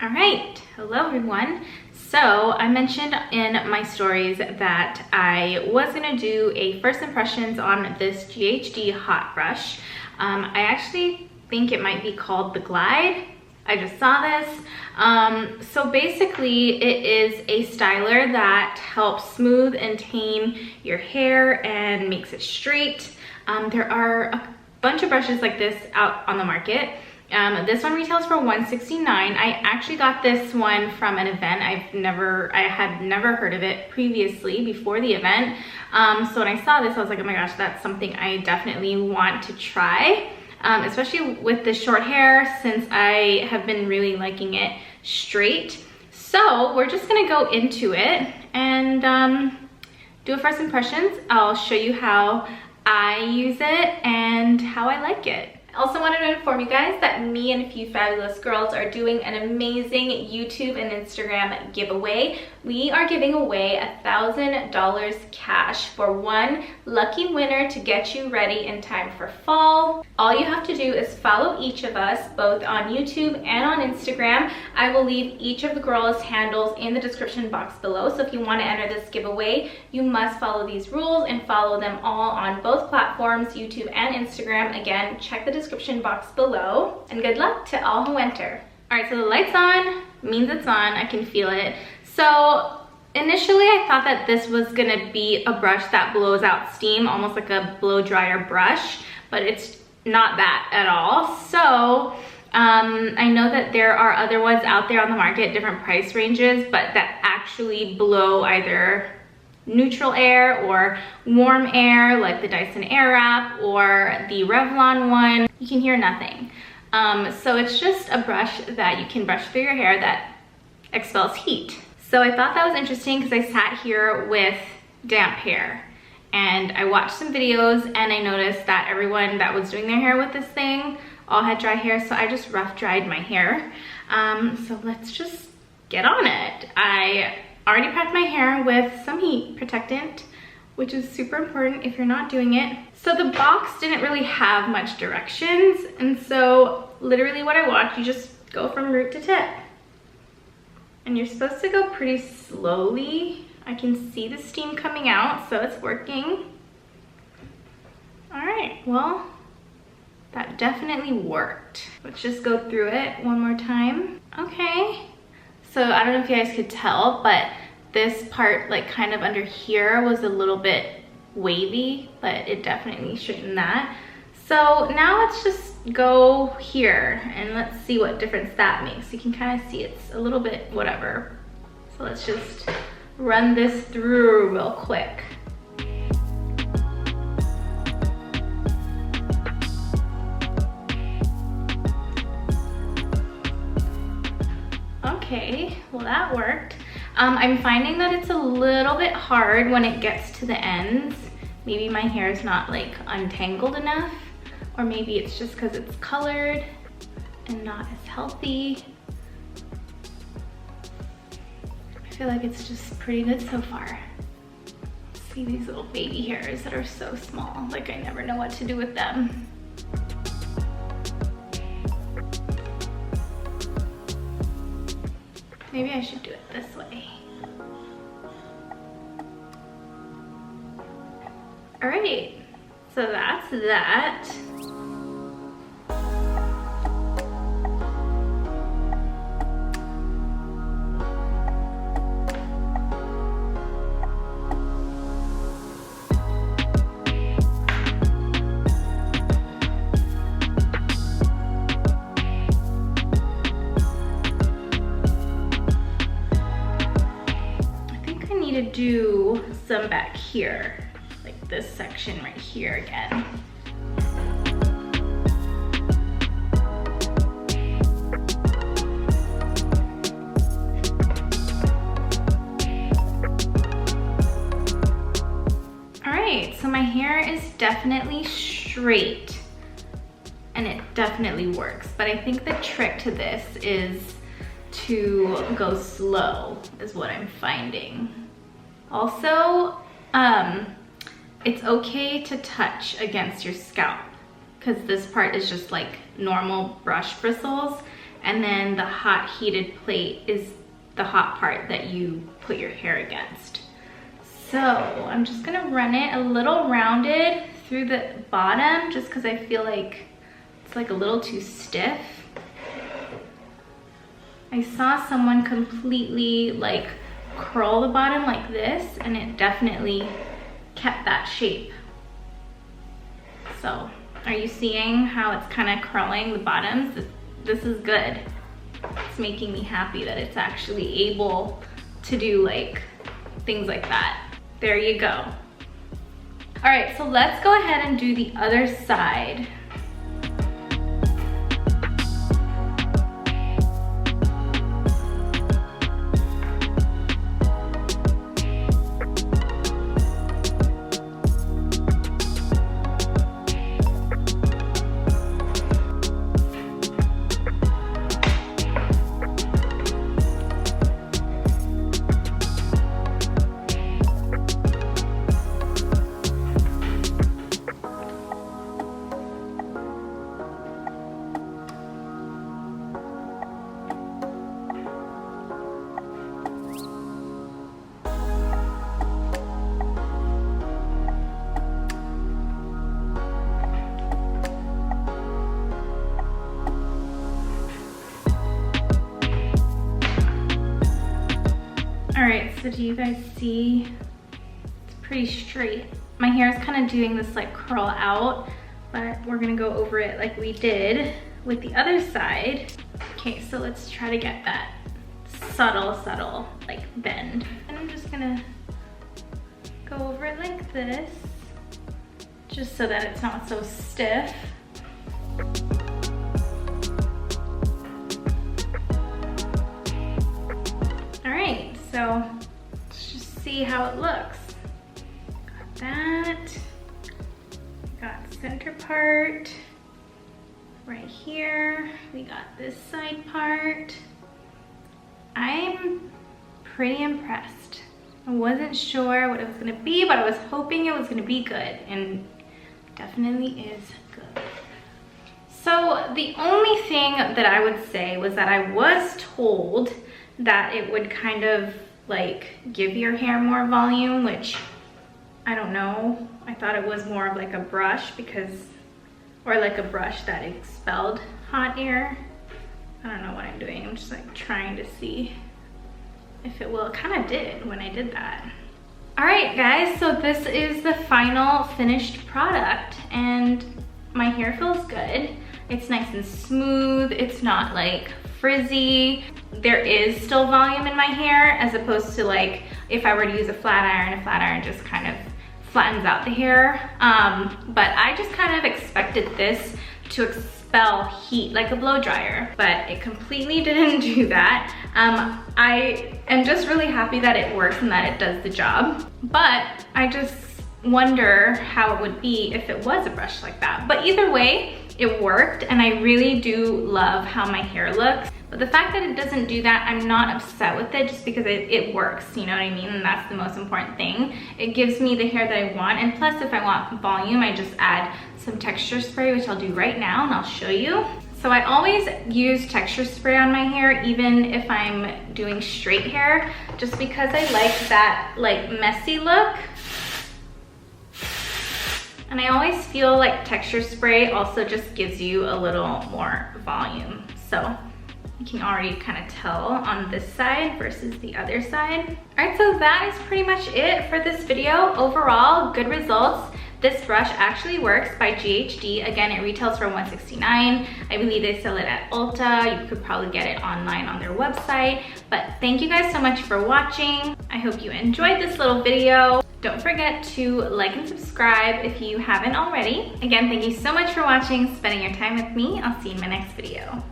All right, hello everyone. So I mentioned in my stories that I was gonna do a first impressions on this GHD hot brush. I actually think it might be called the Glide. I just saw this. So basically it is a styler that helps smooth and tame your hair and makes it straight. There are a bunch of brushes like this out on the market. This one retails for $169. I actually got this one from an event. I had never heard of it previously before the event. So when I saw this, I was like, oh my gosh, that's something I definitely want to try. Especially with the short hair, since I have been really liking it straight. So we're just gonna go into it and do a first impressions. I'll show you how I use it and how I like it. I also wanted to inform you guys that me and a few fabulous girls are doing an amazing YouTube and Instagram giveaway. We are giving away $1,000 cash for one lucky winner to get you ready in time for fall. All you have to do is follow each of us both on YouTube and on Instagram. I will leave each of the girls' handles in the description box below. So if you want to enter this giveaway, you must follow these rules and follow them all on both platforms, YouTube and Instagram. Again, check the description box below, and good luck to all who enter. All right, so the light's on, means it's on. I can feel it. So initially I thought that this was gonna be a brush that blows out steam, almost like a blow dryer brush, but it's not that at all. So I know that there are other ones out there on the market, different price ranges, but that actually blow either neutral air or warm air, like the Dyson Airwrap or the Revlon one. You can hear nothing. So it's just a brush that you can brush through your hair that expels heat. So I thought that was interesting because I sat here with damp hair and I watched some videos and I noticed that everyone that was doing their hair with this thing all had dry hair, so I just rough dried my hair. So let's just get on it. I already packed my hair with some heat protectant, which is super important if you're not doing it. So the box didn't really have much directions, and so literally what I watched, you just go from root to tip. And you're supposed to go pretty slowly. I can see the steam coming out, so it's working. All right, well, that definitely worked. Let's just go through it one more time. Okay. So I don't know if you guys could tell, but this part, like kind of under here, was a little bit wavy, but it definitely straightened that. So now let's just go here and let's see what difference that makes. You can kind of see it's a little bit whatever. So let's just run this through real quick. Okay, well that worked. I'm finding that it's a little bit hard when it gets to the ends. Maybe my hair is not like untangled enough, or maybe it's just because it's colored and not as healthy. I feel like it's just pretty good so far. See these little baby hairs that are so small, like I never know what to do with them. Maybe I should do it this way. All right, so that's that. To do some back here, like this section right here again. All right, so my hair is definitely straight and it definitely works, but I think the trick to this is to go slow, is what I'm finding. Also, it's okay to touch against your scalp because this part is just like normal brush bristles, and then the hot heated plate is the hot part that you put your hair against. So I'm just gonna run it a little rounded through the bottom just because I feel like it's like a little too stiff. I saw someone completely like curl the bottom like this, and it definitely kept that shape. So are you seeing how it's kind of curling the bottoms? This is good. It's making me happy that it's actually able to do like things like that. There you go. All right, so let's go ahead and do the other side. All right, so do you guys see? It's pretty straight. My hair is kind of doing this like curl out, but we're gonna go over it like we did with the other side. Okay, so let's try to get that subtle like bend. And I'm just gonna go over it like this, just so that it's not so stiff. So let's just see how it looks. Got that. Got center part right here. We got this side part. I'm pretty impressed. I wasn't sure what it was gonna be, but I was hoping it was gonna be good, and definitely is good. So the only thing that I would say was that I was told that it would kind of like give your hair more volume, which I don't know. I thought it was more of like a brush or like a brush that expelled hot air. I don't know what I'm doing. I'm just like trying to see if it will. It kind of did when I did that. All right, guys, so this is the final finished product, and my hair feels good. It's nice and smooth. It's not like frizzy. There is still volume in my hair, as opposed to like if I were to use a flat iron just kind of flattens out the hair. But I just kind of expected this to expel heat like a blow dryer, but it completely didn't do that. I am just really happy that it works and that it does the job, but I just wonder how it would be if it was a brush like that. But either way, it worked, and I really do love how my hair looks. But the fact that it doesn't do that, I'm not upset with it, just because it works, you know what I mean? And that's the most important thing. It gives me the hair that I want, and plus if I want volume, I just add some texture spray, which I'll do right now, and I'll show you. So I always use texture spray on my hair, even if I'm doing straight hair, just because I like that like messy look. And I always feel like texture spray also just gives you a little more volume. So you can already kind of tell on this side versus the other side. All right, so that is pretty much it for this video. Overall, good results. This brush actually works by GHD. Again, it retails for $169. I believe they sell it at Ulta. You could probably get it online on their website. But thank you guys so much for watching. I hope you enjoyed this little video. Don't forget to like and subscribe if you haven't already. Again, thank you so much for watching, spending your time with me. I'll see you in my next video.